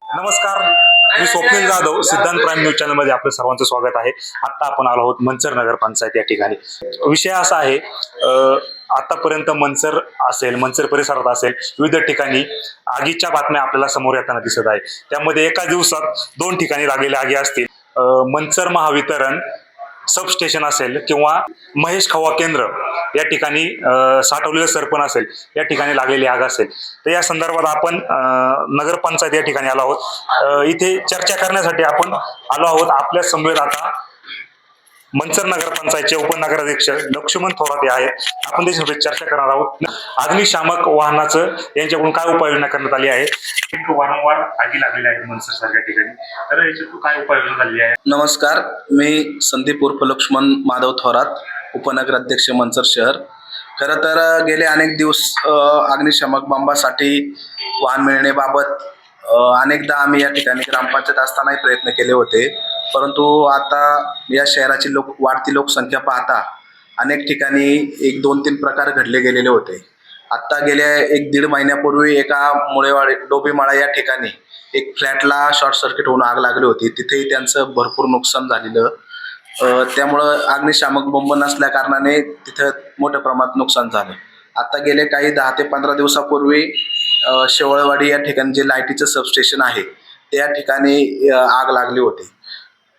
नमस्कार, मी स्वप्नील जाधव सिद्धांत prime news channel मध्ये आपलं सर्वांचं स्वागत आहे. आता आपण आलो आहोत मंचर नगरपंचायत या ठिकाणी. विषय असा आहे, आतापर्यंत मंचर असेल, मंचर परिसरात असेल, विविध ठिकाणी आगीच्या बातम्या आपल्याला समोर येताना दिसत आहे. त्यामध्ये एका दिवसात 2 ठिकाणी लागलेल्या आगी असतील. मंचर महावितरण सबस्टेशन असेल किंवा महेश खवा केंद्र या ठिकाणी साठवलेलं सरपण असेल, या ठिकाणी लागलेली आग असेल. तर या संदर्भात आपण नगरपंचायत या ठिकाणी आलो आहोत. इथे चर्चा करण्यासाठी आपण आलो आहोत. आपल्या समवेत आता मंचर नगरपंचायतचे उपनगराध्यक्ष लक्ष्मण थोरात हे आहेत. आपण त्याच्यासोबत चर्चा करणार आहोत. अग्निशामक वाहनाचं यांच्याकडून काय उपाययोजना करण्यात आली आहे, वारंवार आगी लागलेल्या आहेत मंचर सारख्या ठिकाणी, तर याच्यातून काय उपाययोजना झाली आहे? नमस्कार, मी संदीप उर्फ लक्ष्मण माधव थोरात, उपनगराध्यक्ष मंचर शहर. खरं तर गेले अनेक दिवस अग्निशामक बंबासाठी वाहन मिळण्याबाबत अनेकदा आम्ही या ठिकाणी ग्रामपंचायत असतानाही प्रयत्न केले होते. परंतु आता या शहराची वाढती लोकसंख्या पाहता अनेक ठिकाणी 1-2-3 प्रकार घडले गेलेले होते. आत्ता गेल्या 1-1.5 महिन्यापूर्वी एका डोबीमाळा या ठिकाणी एक फ्लॅटला शॉर्ट सर्किट होऊन आग लागली होती. तिथेही त्यांचं भरपूर नुकसान झालेलं. त्यामुळं अग्निशामक बंब नसल्या कारणाने तिथं मोठ्या प्रमाणात नुकसान झालं. आता गेले काही 10 ते 15 दिवसापूर्वी शेवळवाडी या ठिकाणी जे लाईटीचं सबस्टेशन आहे त्या ठिकाणी आग लागली होती.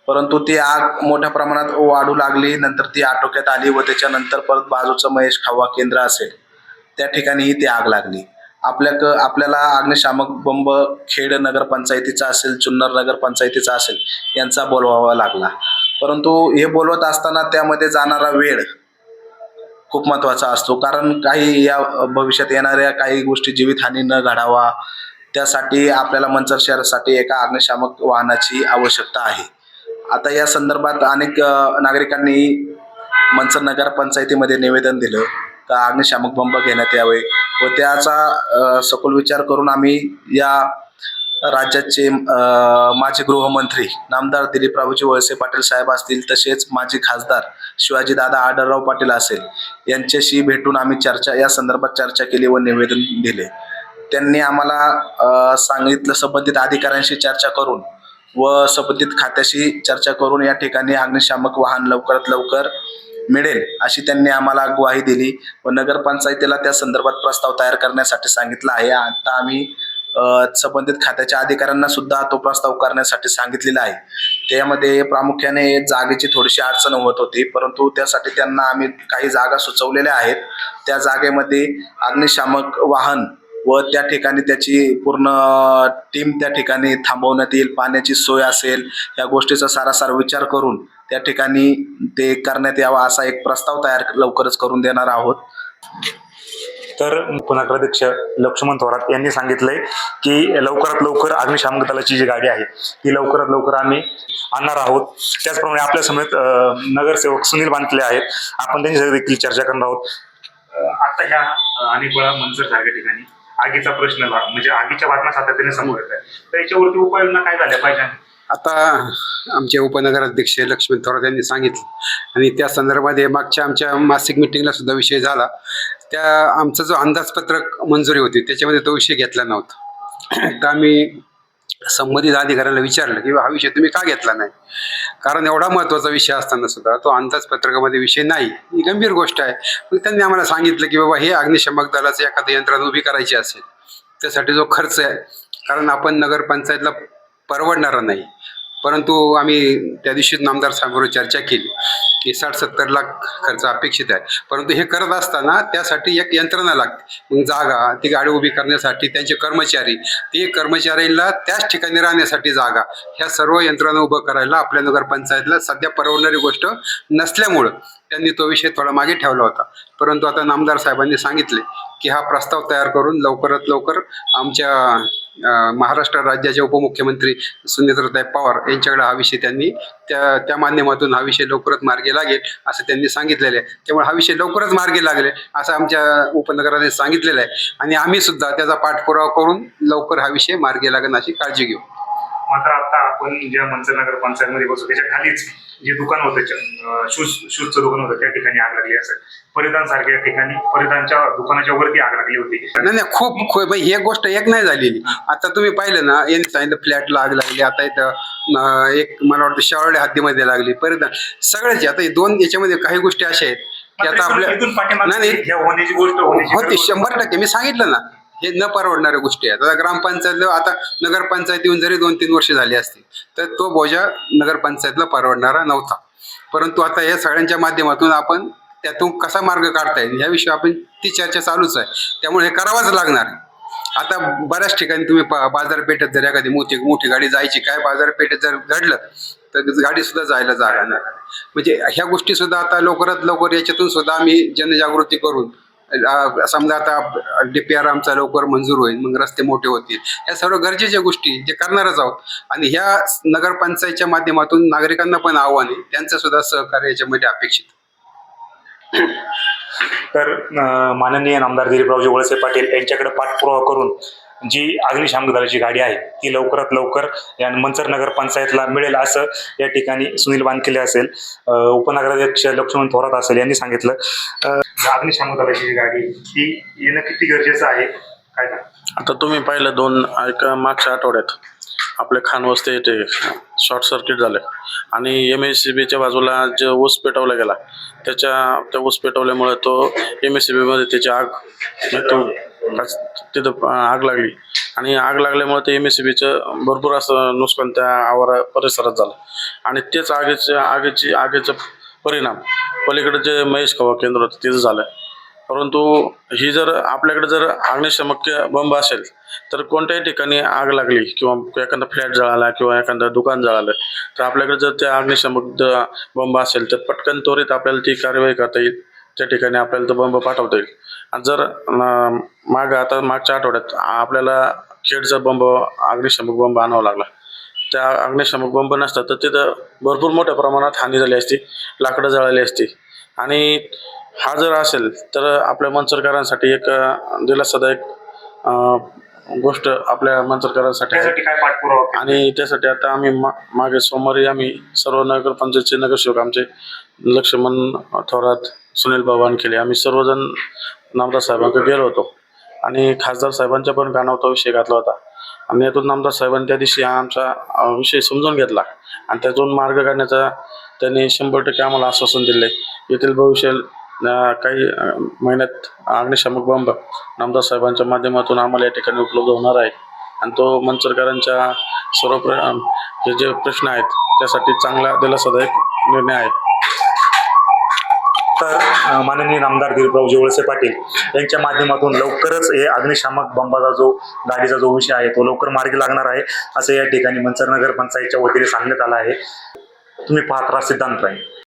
परंतु ती आग मोठ्या प्रमाणात वाढू लागली. नंतर ती आटोक्यात आली व त्याच्यानंतर परत बाजूचं महेश खवा केंद्र असेल त्या ठिकाणीही ती आग लागली. आपल्याला अग्निशामक बंब खेड नगरपंचायतीचा असेल, जुन्नर नगरपंचायतीचा असेल यांचा बोलवावा लागला. परंतु हे बोलवत असताना त्यामध्ये जाणारा वेळ खूप महत्त्वाचा असतो. कारण काही या भविष्यात येणाऱ्या काही गोष्टी जीवितहानी न घडावा त्यासाठी आपल्याला मंचर शहरासाठी एका अग्निशामक वाहनाची आवश्यकता आहे. आता या संदर्भात अनेक नागरिकांनी मंचर नगरपंचायतीमध्ये निवेदन दिलं का अग्निशामक बंब घेण्यात यावे व त्याचा सखोल विचार करून आम्ही या राज्याचे माजी गृहमंत्री नामदार दिलीपरावजी वळसे पाटील साहेब असतील, तसेच माजी खासदार शिवाजीदादा आढळराव पाटील असेल यांच्याशी भेटून आम्ही या संदर्भात चर्चा केली व निवेदन दिले. त्यांनी आम्हाला सांगितलं संबंधित अधिकाऱ्यांशी चर्चा करून व संबंधित खात्याशी चर्चा करून या ठिकाणी अग्निशामक वाहन लवकरात लवकर मिळेल अशी त्यांनी आम्हाला ग्वाही दिली व नगरपंचायतीला त्या संदर्भात प्रस्ताव तयार करण्यासाठी सांगितलं आहे. आता आम्ही संबंधित खात्याच्या अधिकाऱ्यांना सुद्धा तो प्रस्ताव करण्यासाठी सांगितलेला आहे. त्यामध्ये प्रामुख्याने जागेची थोडीशी अडचण होत होती, परंतु त्यासाठी त्यांना आम्ही काही जागा सुचवलेल्या आहेत. त्या जागेमध्ये अग्निशामक वाहन व त्या ठिकाणी त्याची पूर्ण टीम त्या ठिकाणी थांबवण्यात येईल. पाण्याची सोय असेल, या गोष्टीचा सारासार विचार करून त्या ठिकाणी ते करण्यात यावा असा एक प्रस्ताव तयार लवकरच करून देणार आहोत. तर उपनगराध्यक्ष लक्ष्मण थोरात यांनी सांगितलंय की लवकरात लवकर अग्निशामक दलाची जी गाडी आहे ती लवकरात लवकर आम्ही आणणार आहोत. त्याचप्रमाणे आपल्या समेत नगरसेवक सुनील बांतले आहेत. आपण त्यांच्यासोबत देखील चर्चा करणार आहोत. आता ह्या अनेक वेळा मंचर सारख्या ठिकाणी आगीचा प्रश्न म्हणजे आगीच्या बातम्या सातत्याने समोर येत आहे, तर याच्यावरती उपाययोजना काय झाल्या पाहिजे? आता आमचे उपनगराध्यक्ष लक्ष्मण थोरात यांनी सांगितलं आणि त्या संदर्भात मागच्या आमच्या मासिक मिटिंगला सुद्धा विषय झाला. त्या आमचा जो अंदाजपत्रक मंजुरी होती त्याच्यामध्ये तो विषय घेतला नव्हता. तर आम्ही संबंधित अधिकाऱ्यांना विचारलं की हा विषय तुम्ही का घेतला नाही, कारण एवढा महत्त्वाचा विषय असताना सुद्धा तो अंदाजपत्रकामध्ये विषय नाही, ही गंभीर गोष्ट आहे. मग त्यांनी आम्हाला सांगितलं की बाबा हे अग्निशामक दलाचं एखादं यंत्रणा उभी करायची असेल त्यासाठी जो खर्च आहे, कारण आपण नगरपंचायतला परवडणारा नाही. परंतु आम्ही त्या दिवशी नामदार साहेबांबरोबर चर्चा केली की 60-70 लाख खर्च अपेक्षित आहे. परंतु हे करत असताना त्यासाठी एक यंत्रणा लागते. मग जागा, ती गाडी उभी करण्यासाठी त्यांचे कर्मचारी, ते कर्मचाऱ्यांना त्याच ठिकाणी राहण्यासाठी जागा, ह्या सर्व यंत्रणा उभं करायला आपल्या नगरपंचायतला सध्या परवडणारी गोष्ट नसल्यामुळं त्यांनी तो विषय थोडा मागे ठेवला होता. परंतु आता नामदार साहेबांनी सांगितले की हा प्रस्ताव तयार करून लवकरात लवकर आमच्या महाराष्ट्र राज्याचे उपमुख्यमंत्री सुनेत्राताई पवार यांच्याकडे हा विषय त्यांनी त्या माध्यमातून हा विषय लवकरच मार्गी लागेल असं त्यांनी सांगितलेलं आहे. त्यामुळे हा विषय लवकरच मार्गी लागेल असं आमच्या उपनगराने सांगितलेलं आहे आणि आम्ही सुद्धा त्याचा पाठपुरावा करून लवकर हा विषय मार्गी लागेल अशी काळजी घेऊ. मात्र आता आपण ज्या मंचर नगर पंचायतमध्ये बसतो त्याच्या खालीच जे दुकान होतं शूजचं दुकान होतं त्या ठिकाणी आग लागली असेल. परिधान सारख्या ठिकाणी परिधानच्या दुकानाच्या वरती आग लागली होती. नाही खूप ही गोष्ट एक नाही झालेली. आता तुम्ही पाहिलं ना, यांनी सांगितलं फ्लॅटला आग लागली, आता इथं एक मला वाटतं शावळ्या हद्दीमध्ये लागली, परिधान सगळ्याची. आता हे दोन याच्यामध्ये काही गोष्टी अशा आहेत की आता आपल्या इथून पाठीमागे नाही ह्या होण्याची गोष्ट होण्याची होती 100%. मी सांगितलं ना, हे न परवडणाऱ्या गोष्टी आहेत. आता ग्रामपंचायत, आता नगरपंचायत येऊन जरी 2-3 वर्ष झाली असतील तर तो बोजा नगरपंचायतला परवडणारा नव्हता. परंतु आता या सगळ्यांच्या माध्यमातून आपण त्यातून कसा मार्ग काढता येईल याविषयी आपण ती चर्चा चालूच आहे. त्यामुळे हे करावंच लागणार आहे. आता बऱ्याच ठिकाणी तुम्ही बाजारपेठेत जर एखादी मोठी गाडी जायची, काय बाजारपेठेत जर घडलं तर गाडी सुद्धा जायला जागा नाही. म्हणजे ह्या गोष्टी सुद्धा आता लवकरात लवकर याच्यातून सुद्धा आम्ही जनजागृती करून, समजा आता DPR आमचा लवकर मंजूर होईल, मग रस्ते मोठे होतील, ह्या सर्व गरजेच्या गोष्टी जे करणारच आहोत. आणि ह्या नगरपंचायतच्या माध्यमातून नागरिकांना पण आव्हान आहे, त्यांचं सुद्धा सहकार्य याच्यामध्ये अपेक्षित. तर माननीय नामदार दिलीपरावजी वळसे पाटील यांच्याकडे पाठपुरावा करून जी अग्निशामक दलाची गाडी आहे ती लवकरात लवकर या मंचर नगर पंचायतला मिळेल असं या ठिकाणी सुनील बानकेले असेल, उपनगराध्यक्ष लक्ष्मण थोरात असेल यांनी सांगितलं. अग्निशामक दलाची जी गाडी ती येणं किती गरजेचं आहे काय सांगा? आता तुम्ही पाहिलं मागच्या आठवड्यात आपल्या खानवस्ती येथे शॉर्ट सर्किट झालं आणि MSCBच्या बाजूला जे ऊस पेटवला गेला त्या ऊस पेटवल्यामुळे तो MSCB मध्ये त्याची तिथं आग लागली आणि आग लागल्यामुळे ते MSCBचं भरपूर असं नुकसान त्या परिसरात झालं. आणि तेच आगीचं परिणाम पलीकडे जे महेश खवा केंद्र होतं तिथं झालं. परंतु ही जर आपल्याकडे जर अग्निशामक बंब असेल तर कोणत्याही ठिकाणी आग लागली किंवा एखादा फ्लॅट जळाला किंवा एखादं दुकान जळालं तर आपल्याकडे जर त्या अग्निशामक बंब असेल तर पटकन त्वरित आपल्याला ती कार्यवाही करता येईल, त्या ठिकाणी आपल्याला तो बंब पाठवता येईल. आणि जर मागच्या आठवड्यात आपल्याला खेडचा अग्निशामक बंब आणावा लागला, त्या अग्निशामक बंब नसता तर तिथं भरपूर मोठ्या प्रमाणात हानी झाली असती, लाकडं जळाली असती. आणि हा जर असेल तर आपल्या मंचरकरांसाठी एक दिलासादायक गोष्ट आपल्या मंचरकरांसाठी आहे. त्यासाठी काय पाठपुरावा केला? आणि त्यासाठी आता आम्ही मागे सोमवारी आम्ही सर्व नगरपंचायतचे नगरसेवक आमचे लक्ष्मण थोरात, सुनील बानकेले आम्ही सर्वजण नामदार साहेबांकडे गेलो होतो आणि खासदार साहेबांच्या पण कानावर तो विषय घातला होता. आणि यातून नामदार साहेबांनी त्या दिवशी आमचा विषय समजून घेतला आणि त्यातून मार्ग काढण्याचा त्यांनी 100% आम्हाला आश्वासन दिले. येथील भविष्य काही महिन्यात अग्निशामक बंब नामदार साहेबांच्या माध्यमातून आम्हाला या ठिकाणी उपलब्ध होणार आहे आणि तो मंचरकरांच्या सर्व हे जे प्रश्न आहेत त्यासाठी चांगला दिलासादायक निर्णय आहे. तर माननीय नामदार दिलीपरावजी वळसे पाटील यांच्या माध्यमातून लवकरच हे अग्निशामक बंबाचा गाडीचा जो विषय आहे तो लवकर मार्गी लागणार आहे असं या ठिकाणी मंचर नगर पंचायतच्या वतीने सांगण्यात आलं आहे. तुम्ही पाहत राहा सिद्धांत प्राईम.